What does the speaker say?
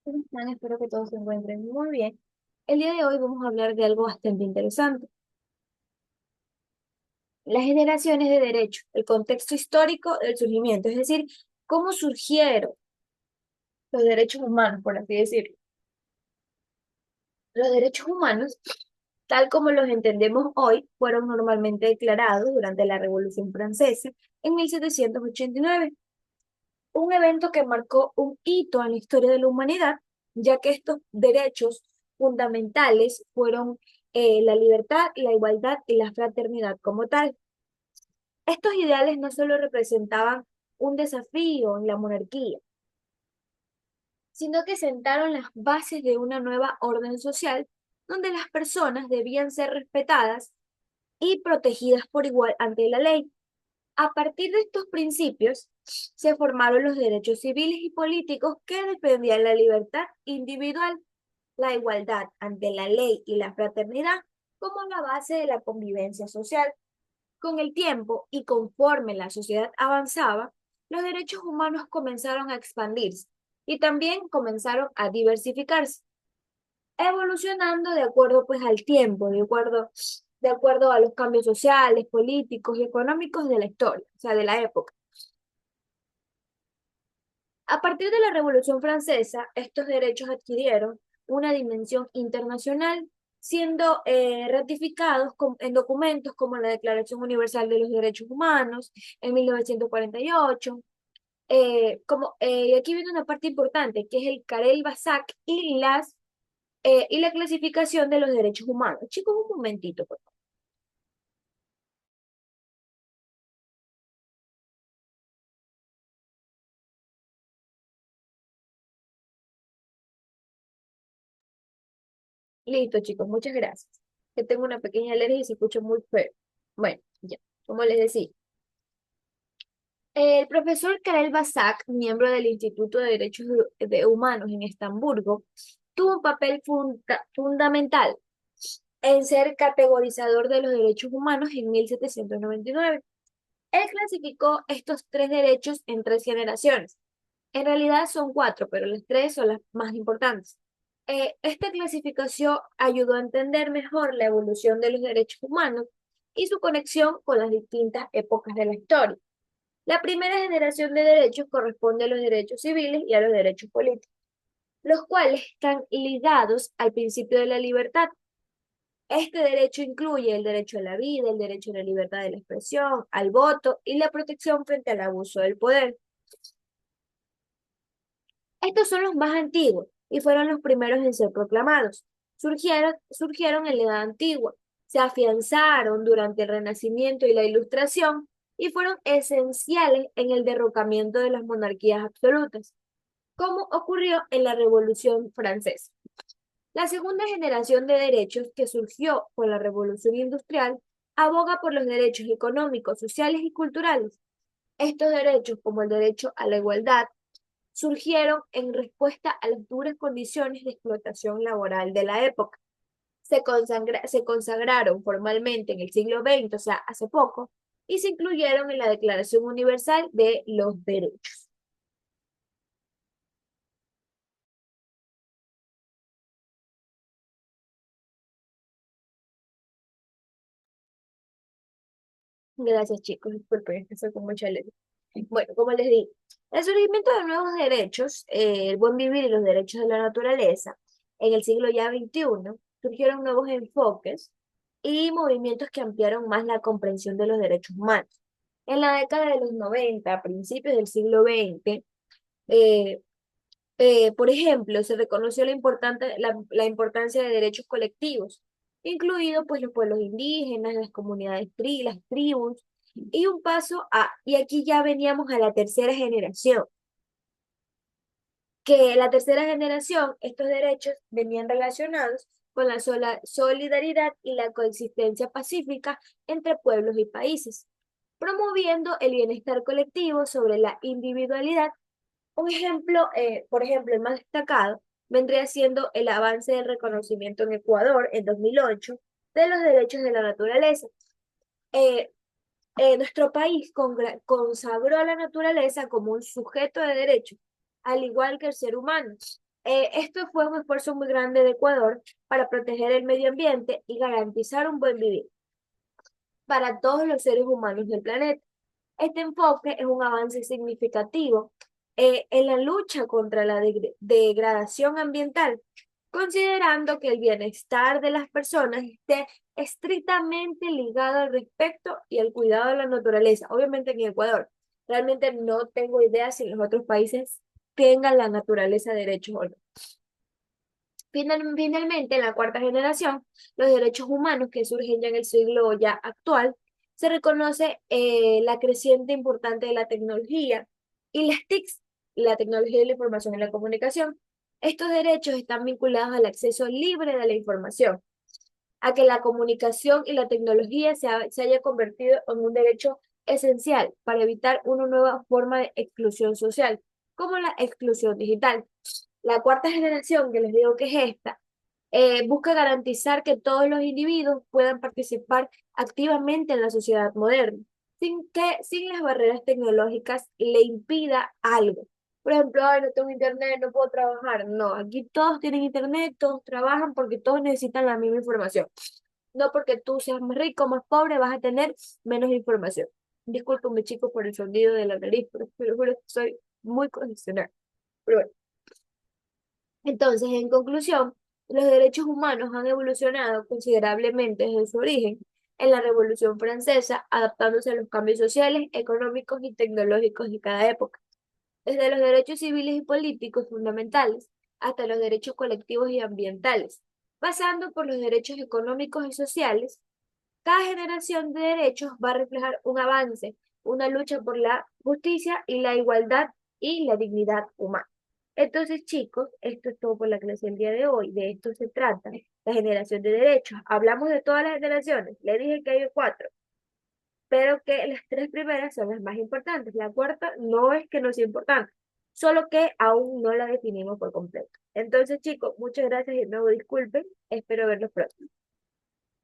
¿Cómo están? Espero que todos se encuentren muy bien. El día de hoy vamos a hablar de algo bastante interesante. Las generaciones de derecho, el contexto histórico del surgimiento, es decir, cómo surgieron los derechos humanos, por así decirlo. Los derechos humanos, tal como los entendemos hoy, fueron normalmente declarados durante la Revolución Francesa en 1789, un evento que marcó un hito en la historia de la humanidad, ya que estos derechos fundamentales fueron la libertad, la igualdad y la fraternidad como tal. Estos ideales no solo representaban un desafío en la monarquía, sino que sentaron las bases de una nueva orden social donde las personas debían ser respetadas y protegidas por igual ante la ley. A partir de estos principios, se formaron los derechos civiles y políticos que defendían la libertad individual, la igualdad ante la ley y la fraternidad como la base de la convivencia social. Con el tiempo y conforme la sociedad avanzaba, los derechos humanos comenzaron a expandirse y también comenzaron a diversificarse, evolucionando de acuerdo pues al tiempo, de acuerdo a los cambios sociales, políticos y económicos de la historia, o sea, de la época. A partir de la Revolución Francesa, estos derechos adquirieron una dimensión internacional, siendo ratificados en documentos como la Declaración Universal de los Derechos Humanos en 1948. Y aquí viene una parte importante, que es el Karel-Basak y la clasificación de los derechos humanos. Chicos, un momentito, por favor. Listo, chicos, muchas gracias. Que tengo una pequeña alergia y se escucha muy feo. Bueno, ya, como les decía. El profesor Karel Basak, miembro del Instituto de Derechos Humanos en Estamburgo, tuvo un papel fundamental en ser categorizador de los derechos humanos en 1799. Él clasificó estos tres derechos en tres generaciones. En realidad son cuatro, pero las tres son las más importantes. Esta clasificación ayudó a entender mejor la evolución de los derechos humanos y su conexión con las distintas épocas de la historia. La primera generación de derechos corresponde a los derechos civiles y a los derechos políticos, los cuales están ligados al principio de la libertad. Este derecho incluye el derecho a la vida, el derecho a la libertad de la expresión, al voto y la protección frente al abuso del poder. Estos son los más antiguos y fueron los primeros en ser proclamados. Surgieron en la Edad Antigua, se afianzaron durante el Renacimiento y la Ilustración y fueron esenciales en el derrocamiento de las monarquías absolutas, como ocurrió en la Revolución Francesa. La segunda generación de derechos que surgió con la Revolución Industrial aboga por los derechos económicos, sociales y culturales. Estos derechos, como el derecho a la igualdad, surgieron en respuesta a las duras condiciones de explotación laboral de la época. Se consagraron formalmente en el siglo XX, o sea, hace poco, y se incluyeron en la Declaración Universal de los Derechos. Gracias, chicos. Disculpen, es que soy con mucha alegría. Bueno, como les digo, el surgimiento de nuevos derechos, el buen vivir y los derechos de la naturaleza, en el siglo ya XXI, surgieron nuevos enfoques y movimientos que ampliaron más la comprensión de los derechos humanos. En la década de los 90, a principios del siglo XX, eh, por ejemplo, se reconoció la importancia de derechos colectivos, incluidos pues los pueblos indígenas, las comunidades las tribus, y aquí ya veníamos a la tercera generación, que la tercera generación, estos derechos venían relacionados con la solidaridad y la coexistencia pacífica entre pueblos y países, promoviendo el bienestar colectivo sobre la individualidad. Un ejemplo, por ejemplo, el más destacado vendría siendo el avance del reconocimiento en Ecuador en 2008 de los derechos de la naturaleza. Eh, Nuestro país consagró a la naturaleza como un sujeto de derecho, al igual que el ser humano. Esto fue un esfuerzo muy grande de Ecuador para proteger el medio ambiente y garantizar un buen vivir para todos los seres humanos del planeta. Este enfoque es un avance significativo en la lucha contra la degradación ambiental, considerando que el bienestar de las personas esté estrictamente ligado al respeto y al cuidado de la naturaleza. Obviamente en Ecuador, realmente no tengo idea si en los otros países tengan la naturaleza de derechos o no. Finalmente, en la cuarta generación, los derechos humanos que surgen ya en el siglo ya actual, se reconoce la creciente importancia de la tecnología y las TICs, la tecnología de la información y la comunicación. Estos derechos están vinculados al acceso libre de la información, a que la comunicación y la tecnología se haya convertido en un derecho esencial para evitar una nueva forma de exclusión social, como la exclusión digital. La cuarta generación, que les digo que es esta, busca garantizar que todos los individuos puedan participar activamente en la sociedad moderna, sin las barreras tecnológicas le impida algo. Por ejemplo, ay, no tengo internet, no puedo trabajar. No, aquí todos tienen internet, todos trabajan porque todos necesitan la misma información. No porque tú seas más rico o más pobre vas a tener menos información. Discúlpenme, chicos, por el sonido de la nariz, pero juro que soy muy condicionada. Pero bueno. Entonces, en conclusión, los derechos humanos han evolucionado considerablemente desde su origen en la Revolución Francesa, adaptándose a los cambios sociales, económicos y tecnológicos de cada época, desde los derechos civiles y políticos fundamentales hasta los derechos colectivos y ambientales, pasando por los derechos económicos y sociales. Cada generación de derechos va a reflejar un avance, una lucha por la justicia y la igualdad y la dignidad humana. Entonces, chicos, esto es todo por la clase del día de hoy. De esto se trata, la generación de derechos. Hablamos de todas las generaciones. Le dije que hay cuatro, pero que las tres primeras son las más importantes. La cuarta no es que no sea importante, solo que aún no la definimos por completo. Entonces, chicos, muchas gracias y de nuevo disculpen. Espero verlos pronto.